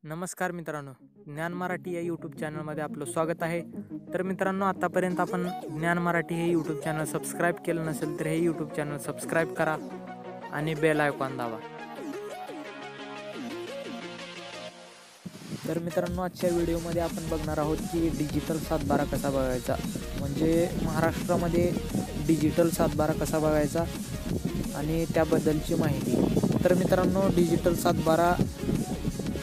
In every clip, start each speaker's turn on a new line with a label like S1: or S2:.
S1: नमस्कार मित्रांनो, ज्ञान मराठी या यूट्यूब चॅनलमध्ये आपलं स्वागत आहे. तर मित्रांनो, आतापर्यंत आपण ज्ञान मराठी हे यूट्यूब चॅनल सबस्क्राईब केलं नसेल तर हे यूट्यूब चॅनल सबस्क्राईब करा आणि बेल आयकॉन दाबा. तर मित्रांनो, आजच्या व्हिडिओमध्ये आपण बघणार आहोत की डिजिटल सातबारा कसा बघायचा, म्हणजे महाराष्ट्रामध्ये डिजिटल सातबारा कसा बघायचा आणि त्याबद्दलची माहिती. तर मित्रांनो, डिजिटल सातबारा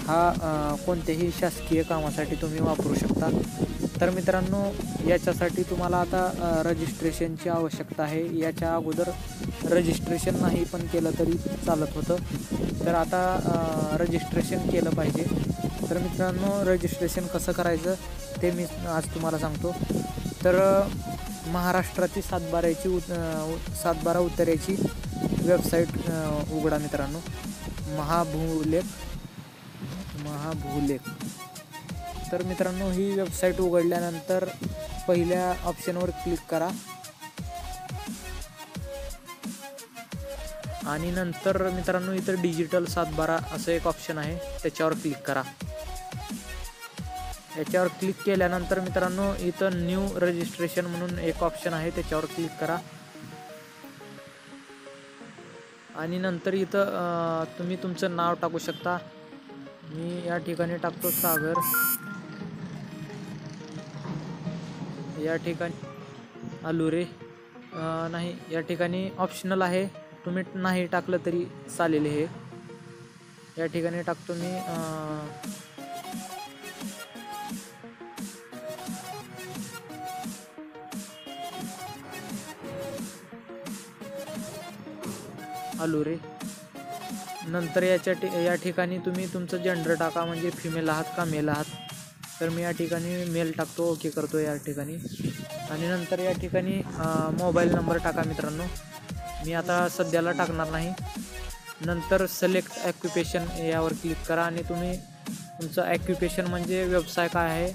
S1: हा कोणत्याही शासकीय कामासाठी तुम्ही वापरू शकता. तर मित्रांनो, याच्यासाठी तुम्हाला आता रजिस्ट्रेशनची आवश्यकता आहे. याच्या अगोदर रजिस्ट्रेशन नाही पण केलं तरी चालत होतं, तर आता रजिस्ट्रेशन केलं पाहिजे. तर मित्रांनो, रजिस्ट्रेशन कसं करायचं ते मी आज तुम्हाला सांगतो. तर महाराष्ट्राची सातबारा उतार्याची वेबसाईट उघडा मित्रांनो, महाभूलेख. तर मित्रांनो, ही वेबसाईट उघडल्यानंतर पहिल्या ऑप्शनवर क्लिक करा आणि नंतर मित्रांनो इथं डिजिटल सातबारा असं एक ऑप्शन आहे, त्याच्यावर क्लिक करा. याच्यावर क्लिक केल्यानंतर मित्रांनो इथं न्यू रजिस्ट्रेशन म्हणून एक ऑप्शन आहे, त्याच्यावर क्लिक करा आणि नंतर इथं तुम्ही तुमचं नाव टाकू शकता. मी या ठिकाणी टाकतो सागर. या ठिकाणी आलुरे नाही, या ठिकाणी ऑप्शनल आहे, तुम्ही नाही टाकलं तरी चालेल. हे या ठिकाणी टाकतो मी आलुरे. नंतर या ठिकाणी तुम्ही तुमचं जेंडर टाका, म्हणजे फिमेल आहात का मेल आहात. तर मी या ठिकाणी मेल टाकतो, ओके करतो या ठिकाणी. आणि नंतर या ठिकाणी मोबाईल नंबर टाका मित्रांनो, मी आता सध्याला टाकणार नाही. नंतर सिलेक्ट ऑक्युपेशन यावर क्लिक करा आणि तुम्ही तुमचं ऑक्युपेशन म्हणजे व्यवसाय काय आहे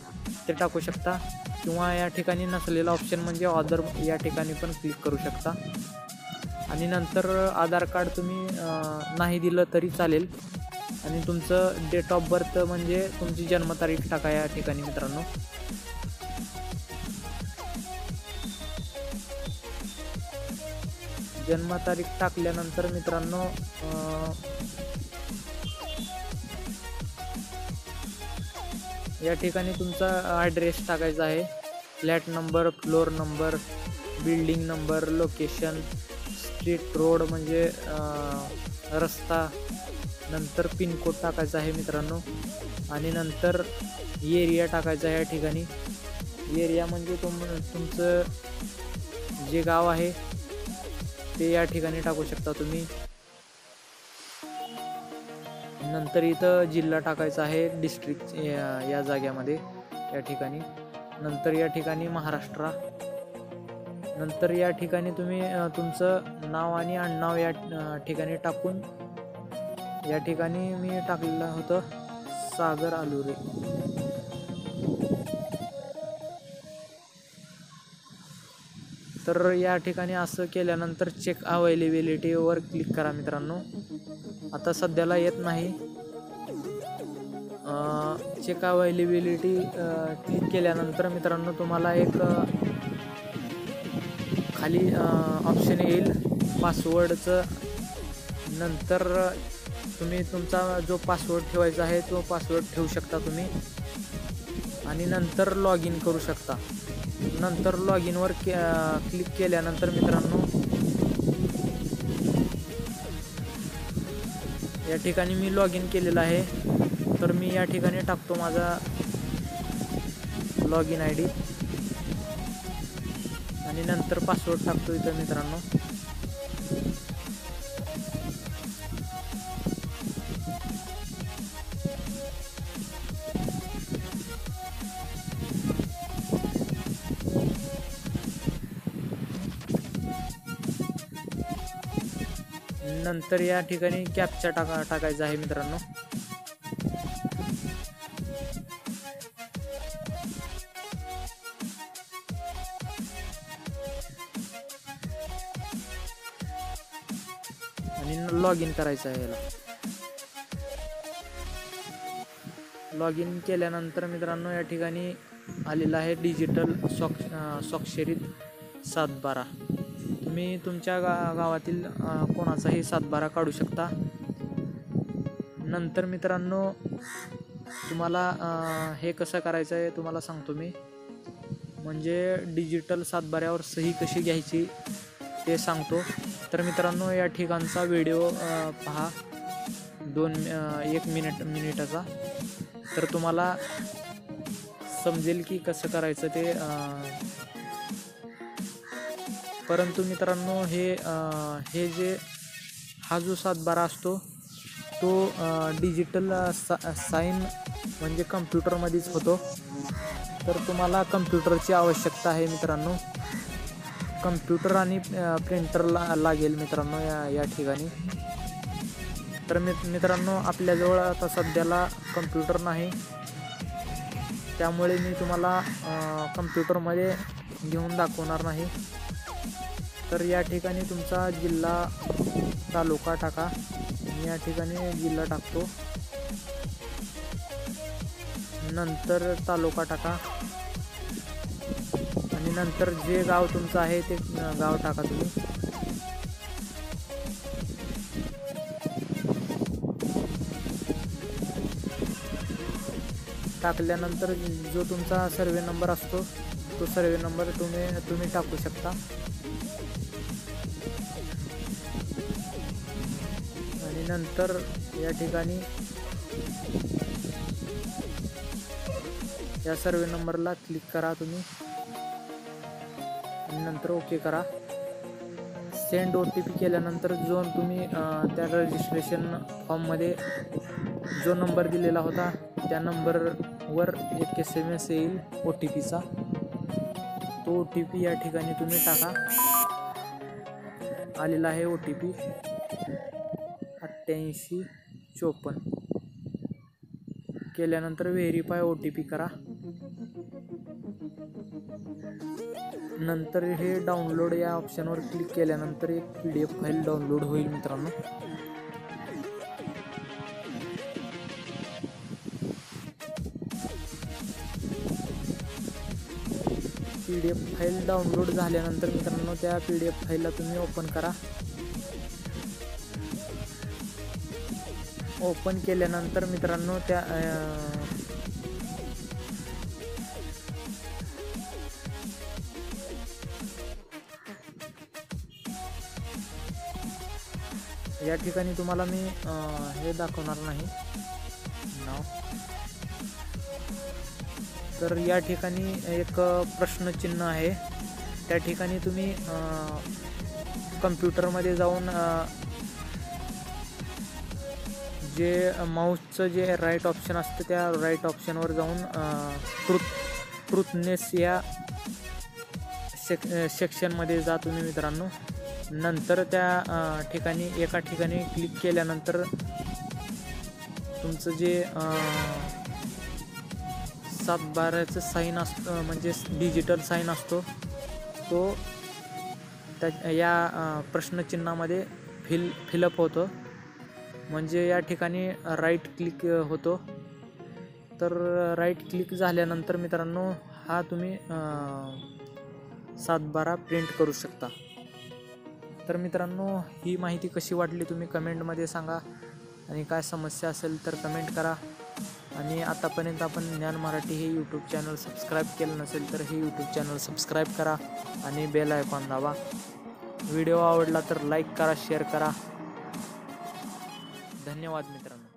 S1: ते टाकू शकता, किंवा या ठिकाणी नसलेला ऑप्शन म्हणजे ऑदर या ठिकाणी पण क्लिक करू शकता. आणि नंतर आधार कार्ड तुम्ही नाही दिलं तरी चालेल. आणि तुमचं डेट ऑफ बर्थ म्हणजे तुमची जन्मतारीख टाका या ठिकाणी मित्रांनो. जन्मतारीख टाकल्यानंतर मित्रांनो या ठिकाणी तुमचा ॲड्रेस टाकायचा आहे, flat number, floor number, building number, location, street road म्हणजे रस्ता, नंतर पिनकोड टाकायचा आहे मित्रांनो. आणि नंतर एरिया टाकायचा आहे. या ठिकाणी एरिया म्हणजे तुमचं जे गाव आहे ते या ठिकाणी टाकू शकता तुम्ही. नंतर इथं जिल्हा टाकायचा आहे, डिस्ट्रिक्ट या जाग्यामध्ये या ठिकाणी. नंतर या ठिकाणी महाराष्ट्र. नंतर या ठिकाणी तुम्ही तुमचं नाव आणि आडनाव या ठिकाणी टाकून, या ठिकाणी मी टाकलेलं होतं सागर आलुरे. तर या ठिकाणी असं केल्यानंतर चेक अवेलेबिलिटीवर क्लिक करा मित्रांनो. आता सध्याला येत नाही. चेक अवेलेबिलिटी क्लिक केल्यानंतर मित्रांनो तुम्हाला एक खाली ऑप्शन येईल पासवर्डचं. नंतर तुम्ही तुमचा जो पासवर्ड ठेवायचा आहे तो पासवर्ड ठेवू शकता तुम्ही आणि नंतर लॉग इन करू शकता. नंतर लॉग इनवर क्लिक केल्यानंतर मित्रांनो या ठिकाणी मी लॉग इन केलेलं आहे, तर मी या ठिकाणी टाकतो माझा लॉग इन आय डी आणि नंतर पासवर्ड टाकतो इथं मित्रांनो. नंतर या ठिकाणी कॅप्चा टाकायचा आहे मित्रांनो. आणि लॉग इन करायचं आहे याला. लॉग इन केल्यानंतर मित्रांनो या ठिकाणी आलेला आहे डिजिटल स्वाक्षरीत 7/12. तुम्ही तुमच्या गावातील कोणाचाही 7/12 काढू शकता. नंतर मित्रांनो तुम्हाला हे कसं करायचं आहे तुम्हाला सांगतो मी. म्हणजे डिजिटल 7/12वर सही कशी घ्यायची ते सांगतो. तर मित्रांनो या ठिकाणचा व्हिडिओ पहा 1 मिनिटाचा. तर तुम्हाला समजेल की कसं करायचं ते. परंतु मित्रांनो हे जे हा जो 7/12 असतो तो डिजिटल साईन म्हणजे कम्प्युटरमध्येच होतो. तर तुम्हाला कम्प्युटरची आवश्यकता आहे मित्रांनो. कम्प्युटर आणि प्रिंटर लागेल मित्रांनो या ठिकाणी. तर मित्रांनो आपल्याजवळ आता सध्याला कम्प्युटर नाही, त्यामुळे मी तुम्हाला कम्प्युटरमध्ये घेऊन दाखवणार नाही. तर या ठिकाणी तुमचा जिल्हा तालुका टाका. मी या ठिकाणी जिल्हा टाकतो, नंतर तालुका टाका आणि नंतर जे गाव तुमचं आहे ते गाव टाका तुम्ही. टाकल्यानंतर जो तुमचा सर्वे नंबर असतो तो सर्वे नंबर तुम्ही टाकू शकता. आणि नंतर या ठिकाणी या सर्वे नंबरला क्लिक करा तुम्ही आणि नंतर ओके करा. सेंड OTP केल्यानंतर जो तुम्ही त्या रजिस्ट्रेशन फॉर्ममध्ये जो नंबर दिलेला होता त्या नंबरवर एक SMS येईल OTPचा. तो OTP या ठिकाणी तुम्ही टाका. आलेला आहे OTP 8854. केल्यानंतर व्हेरीफाय OTP करा. नंतर हे डाउनलोड या ऑप्शनवर क्लिक केल्यानंतर एक PDF फाईल डाउनलोड होईल मित्रांनो. PDF फाईल डाउनलोड झाल्यानंतर मित्रांनो त्या PDF फाईलला तुम्ही ओपन करा. ओपन केल्यानंतर मित्रांनो त्या या ठिकाणी तुम्हाला मी हे दाखवणार नाही नाव. तर या ठिकाणी एक प्रश्नचिन्ह आहे, त्या ठिकाणी तुम्ही कम्प्युटरमध्ये जाऊन जे माऊसचं जे राईट ऑप्शन असतं त्या राईट ऑप्शनवर जाऊन ट्रुथनेस या सेक्शनमध्ये जा तुम्ही मित्रांनो. नंतर त्या ठिकाणी एका ठिकाणी क्लिक केल्यानंतर तुमचं जे 7/12चं साईन असतं म्हणजे डिजिटल साईन असतो तो त्या या प्रश्नचिन्हामध्ये फिलअप होतो. म्हणजे या ठिकाणी राईट क्लिक होतो. तर राईट क्लिक झाल्यानंतर मित्रांनो हा तुम्ही 7/12 प्रिंट करू शकता. तर मित्रांनो ही माहिती कशी वाटली तुम्ही कमेंटमध्ये सांगा. आणि काय समस्या असेल तर कमेंट करा. आणि आतापर्यंत आपण ज्ञान मराठी हे यूट्यूब चॅनल सबस्क्राईब केलं नसेल तर हे यूट्यूब चॅनल सबस्क्राईब करा आणि बेल आयकॉन दाबा. व्हिडिओ आवडला तर लाईक करा, शेअर करा. धन्यवाद मित्रांनो.